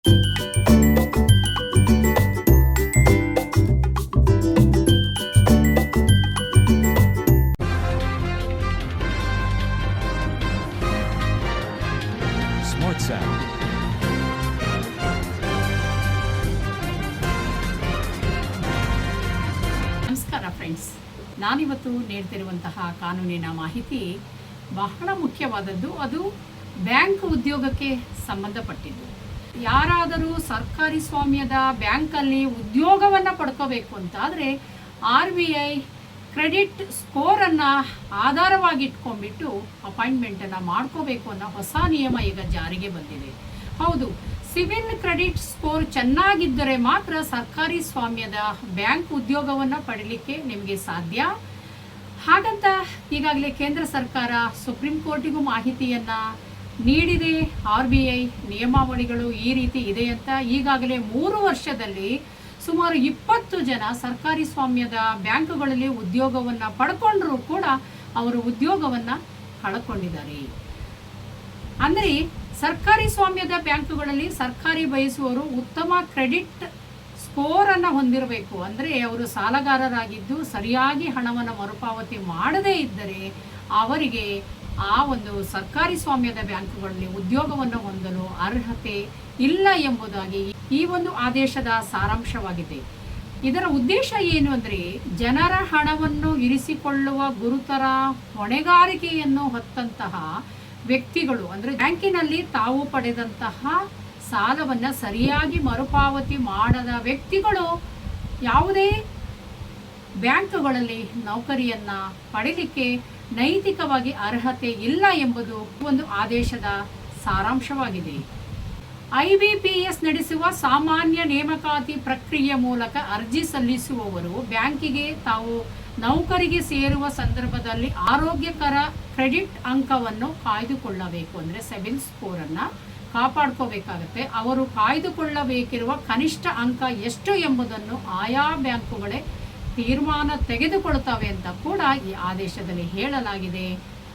Smart Sound. ನಮಸ್ಕಾರ friends, ನಾನಿವತ್ತು ನೀಡ್ತಿರುವಂತಹ ಕಾನೂನಿನ ಮಾಹಿತಿ ಬಹಳ ಮುಖ್ಯವಾದದ್ದು. ಅದು ಬ್ಯಾಂಕ್ ಉದ್ಯೋಗಕ್ಕೆ ಸಂಬಂಧಪಟ್ಟಿದ್ದು. ಯಾರಾದರೂ ಸರ್ಕಾರಿ ಸ್ವಾಮ್ಯದ ಬ್ಯಾಂಕಲ್ಲಿ ಉದ್ಯೋಗವನ್ನು ಪಡ್ಕೋಬೇಕು ಅಂತಾದರೆ RBI ಕ್ರೆಡಿಟ್ ಸ್ಕೋರನ್ನು ಆಧಾರವಾಗಿಟ್ಕೊಂಡ್ಬಿಟ್ಟು ಅಪಾಯಿಂಟ್ಮೆಂಟನ್ನು ಮಾಡ್ಕೋಬೇಕು ಅನ್ನೋ ಹೊಸ ನಿಯಮ ಈಗ ಜಾರಿಗೆ ಬಂದಿದೆ. ಹೌದು, ಸಿವಿಲ್ ಕ್ರೆಡಿಟ್ ಸ್ಕೋರ್ ಚೆನ್ನಾಗಿದ್ದರೆ ಮಾತ್ರ ಸರ್ಕಾರಿ ಸ್ವಾಮ್ಯದ ಬ್ಯಾಂಕ್ ಉದ್ಯೋಗವನ್ನು ಪಡೀಲಿಕ್ಕೆ ನಿಮಗೆ ಸಾಧ್ಯ. ಹಾಗಂತ ಈಗಾಗಲೇ ಕೇಂದ್ರ ಸರ್ಕಾರ ಸುಪ್ರೀಂ ಕೋರ್ಟಿಗೂ ಮಾಹಿತಿಯನ್ನು ನೀಡಿದೆ. RBI ನಿಯಮಾವಳಿಗಳು ಈ ರೀತಿ ಇದೆ ಅಂತ. ಈಗಾಗಲೇ 3 ವರ್ಷದಲ್ಲಿ ಸುಮಾರು 20 ಜನ ಸರ್ಕಾರಿ ಸ್ವಾಮ್ಯದ ಬ್ಯಾಂಕುಗಳಲ್ಲಿ ಉದ್ಯೋಗವನ್ನು ಪಡ್ಕೊಂಡ್ರೂ ಕೂಡ ಅವರು ಉದ್ಯೋಗವನ್ನು ಕಳ್ಕೊಂಡಿದ್ದಾರೆ. ಅಂದರೆ ಸರ್ಕಾರಿ ಸ್ವಾಮ್ಯದ ಬ್ಯಾಂಕುಗಳಲ್ಲಿ ಸರ್ಕಾರಿ ಬಯಸುವವರು ಉತ್ತಮ ಕ್ರೆಡಿಟ್ ಸ್ಕೋರನ್ನು ಹೊಂದಿರಬೇಕು. ಅಂದರೆ ಅವರು ಸಾಲಗಾರರಾಗಿದ್ದು ಸರಿಯಾಗಿ ಹಣವನ್ನು ಮರುಪಾವತಿ ಮಾಡದೇ ಇದ್ದರೆ ಅವರಿಗೆ ಆ ಒಂದು ಸರ್ಕಾರಿ ಸ್ವಾಮ್ಯದ ಬ್ಯಾಂಕುಗಳಲ್ಲಿ ಉದ್ಯೋಗವನ್ನು ಹೊಂದಲು ಅರ್ಹತೆ ಇಲ್ಲ ಎಂಬುದಾಗಿ ಈ ಒಂದು ಆದೇಶದ ಸಾರಾಂಶವಾಗಿದೆ. ಇದರ ಉದ್ದೇಶ ಏನು ಅಂದರೆ, ಜನರ ಹಣವನ್ನು ಇರಿಸಿಕೊಳ್ಳುವ ಗುರುತರ ಹೊಣೆಗಾರಿಕೆಯನ್ನು ಹೊತ್ತಂತಹ ವ್ಯಕ್ತಿಗಳು, ಅಂದರೆ ಬ್ಯಾಂಕಿನಲ್ಲಿ ತಾವು ಪಡೆದಂತಹ ಸಾಲವನ್ನು ಸರಿಯಾಗಿ ಮರುಪಾವತಿ ಮಾಡದ ವ್ಯಕ್ತಿಗಳು ಯಾವುದೇ ಬ್ಯಾಂಕುಗಳಲ್ಲಿ ನೌಕರಿಯನ್ನು ಪಡೆಯಲಿಕ್ಕೆ ನೈತಿಕವಾಗಿ ಅರ್ಹತೆ ಇಲ್ಲ ಎಂಬುದು ಒಂದು ಆದೇಶದ ಸಾರಾಂಶವಾಗಿದೆ. IBPS ನಡೆಸುವ ಸಾಮಾನ್ಯ ನೇಮಕಾತಿ ಪ್ರಕ್ರಿಯೆ ಮೂಲಕ ಅರ್ಜಿ ಸಲ್ಲಿಸುವವರು ಬ್ಯಾಂಕಿಗೆ ತಾವು ನೌಕರಿಗೆ ಸೇರುವ ಸಂದರ್ಭದಲ್ಲಿ ಆರೋಗ್ಯಕರ ಕ್ರೆಡಿಟ್ ಅಂಕವನ್ನು ಕಾಯ್ದುಕೊಳ್ಳಬೇಕು. ಅಂದರೆ ಸಿಬಿಲ್ ಸ್ಕೋರನ್ನು ಕಾಪಾಡ್ಕೋಬೇಕಾಗತ್ತೆ. ಅವರು ಕಾಯ್ದುಕೊಳ್ಳಬೇಕಿರುವ ಕನಿಷ್ಠ ಅಂಕ ಎಷ್ಟು ಎಂಬುದನ್ನು ಆಯಾ ಬ್ಯಾಂಕುಗಳೇ ತೀರ್ಮಾನ ತೆಗೆದುಕೊಳ್ತವೆ ಅಂತ ಕೂಡ ಈ ಆದೇಶದಲ್ಲಿ ಹೇಳಲಾಗಿದೆ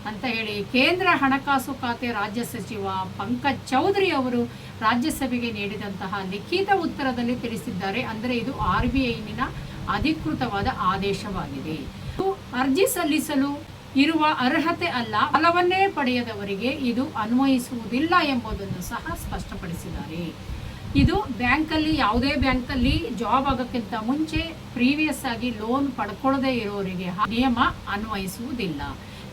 ಅಂತ ಹೇಳಿ ಕೇಂದ್ರ ಹಣಕಾಸು ಖಾತೆ ರಾಜ್ಯ ಸಚಿವ ಪಂಕಜ್ ಚೌಧರಿ ಅವರು ರಾಜ್ಯಸಭೆಗೆ ನೀಡಿದಂತಹ ಲಿಖಿತ ಉತ್ತರದಲ್ಲಿ ತಿಳಿಸಿದ್ದಾರೆ. ಅಂದರೆ ಇದು RBIನ ಅಧಿಕೃತವಾದ ಆದೇಶವಾಗಿದೆ. ಅರ್ಜಿ ಸಲ್ಲಿಸಲು ಇರುವ ಅರ್ಹತೆ ಅಲ್ಲ, ಫಲವನ್ನೇ ಪಡೆಯದವರಿಗೆ ಇದು ಅನ್ವಯಿಸುವುದಿಲ್ಲ ಎಂಬುದನ್ನು ಸಹ ಸ್ಪಷ್ಟಪಡಿಸಿದ್ದಾರೆ. ಇದು ಬ್ಯಾಂಕಲ್ಲಿ, ಯಾವುದೇ ಬ್ಯಾಂಕಲ್ಲಿ ಜಾಬ್ ಆಗೋಕ್ಕಿಂತ ಮುಂಚೆ ಪ್ರೀವಿಯಸ್ ಆಗಿ ಲೋನ್ ಪಡ್ಕೊಳ್ಳದೇ ಇರೋರಿಗೆ ನಿಯಮ ಅನ್ವಯಿಸುವುದಿಲ್ಲ.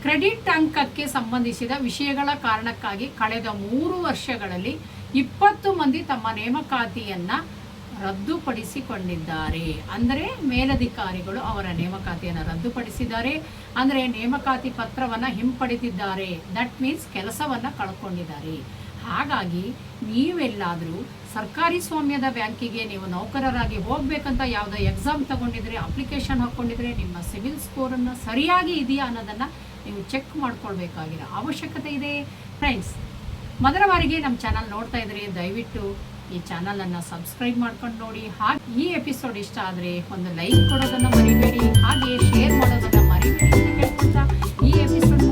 ಕ್ರೆಡಿಟ್ ಅಂಕಕ್ಕೆ ಸಂಬಂಧಿಸಿದ ವಿಷಯಗಳ ಕಾರಣಕ್ಕಾಗಿ ಕಳೆದ 3 ವರ್ಷಗಳಲ್ಲಿ 20 ಮಂದಿ ತಮ್ಮ ನೇಮಕಾತಿಯನ್ನು ರದ್ದುಪಡಿಸಿಕೊಂಡಿದ್ದಾರೆ. ಅಂದರೆ ಮೇಲಧಿಕಾರಿಗಳು ಅವರ ನೇಮಕಾತಿಯನ್ನು ರದ್ದುಪಡಿಸಿದ್ದಾರೆ. ಅಂದರೆ ನೇಮಕಾತಿ ಪತ್ರವನ್ನು ಹಿಂಪಡೆದಿದ್ದಾರೆ. ದಟ್ ಮೀನ್ಸ್ ಕೆಲಸವನ್ನು ಕಳ್ಕೊಂಡಿದ್ದಾರೆ. ಹಾಗಾಗಿ ನೀವೆಲ್ಲಾದರೂ ಸರ್ಕಾರಿ ಸ್ವಾಮ್ಯದ ಬ್ಯಾಂಕಿಗೆ ನೀವು ನೌಕರರಾಗಿ ಹೋಗಬೇಕಂತ ಯಾವುದೋ ಎಕ್ಸಾಮ್ ತಗೊಂಡಿದ್ರೆ, ಅಪ್ಲಿಕೇಶನ್ ಹಾಕ್ಕೊಂಡಿದ್ರೆ, ನಿಮ್ಮ ಸಿವಿಲ್ ಸ್ಕೋರನ್ನು ಸರಿಯಾಗಿ ಇದೆಯಾ ಅನ್ನೋದನ್ನು ನೀವು ಚೆಕ್ ಮಾಡ್ಕೊಳ್ಬೇಕಾಗಿರೋ ಅವಶ್ಯಕತೆ ಇದೆ. ಫ್ರೆಂಡ್ಸ್, ಮೊದಲ ಬಾರಿಗೆ ನಮ್ಮ ಚಾನಲ್ ನೋಡ್ತಾ ಇದ್ದರೆ ದಯವಿಟ್ಟು ಈ ಚಾನಲನ್ನು ಸಬ್ಸ್ಕ್ರೈಬ್ ಮಾಡ್ಕೊಂಡು ನೋಡಿ. ಹಾಗೆ ಈ ಎಪಿಸೋಡ್ ಇಷ್ಟ ಆದರೆ ಒಂದು ಲೈಕ್ ಕೊಡೋದನ್ನು ಮರಿಬೇಡಿ, ಹಾಗೆ ಶೇರ್ ಮಾಡೋದನ್ನು ಮರಿಬೇಡಿ ಅಂತ ಹೇಳ್ಕೊಳ್ತಾ ಈ ಎಪಿಸೋಡ್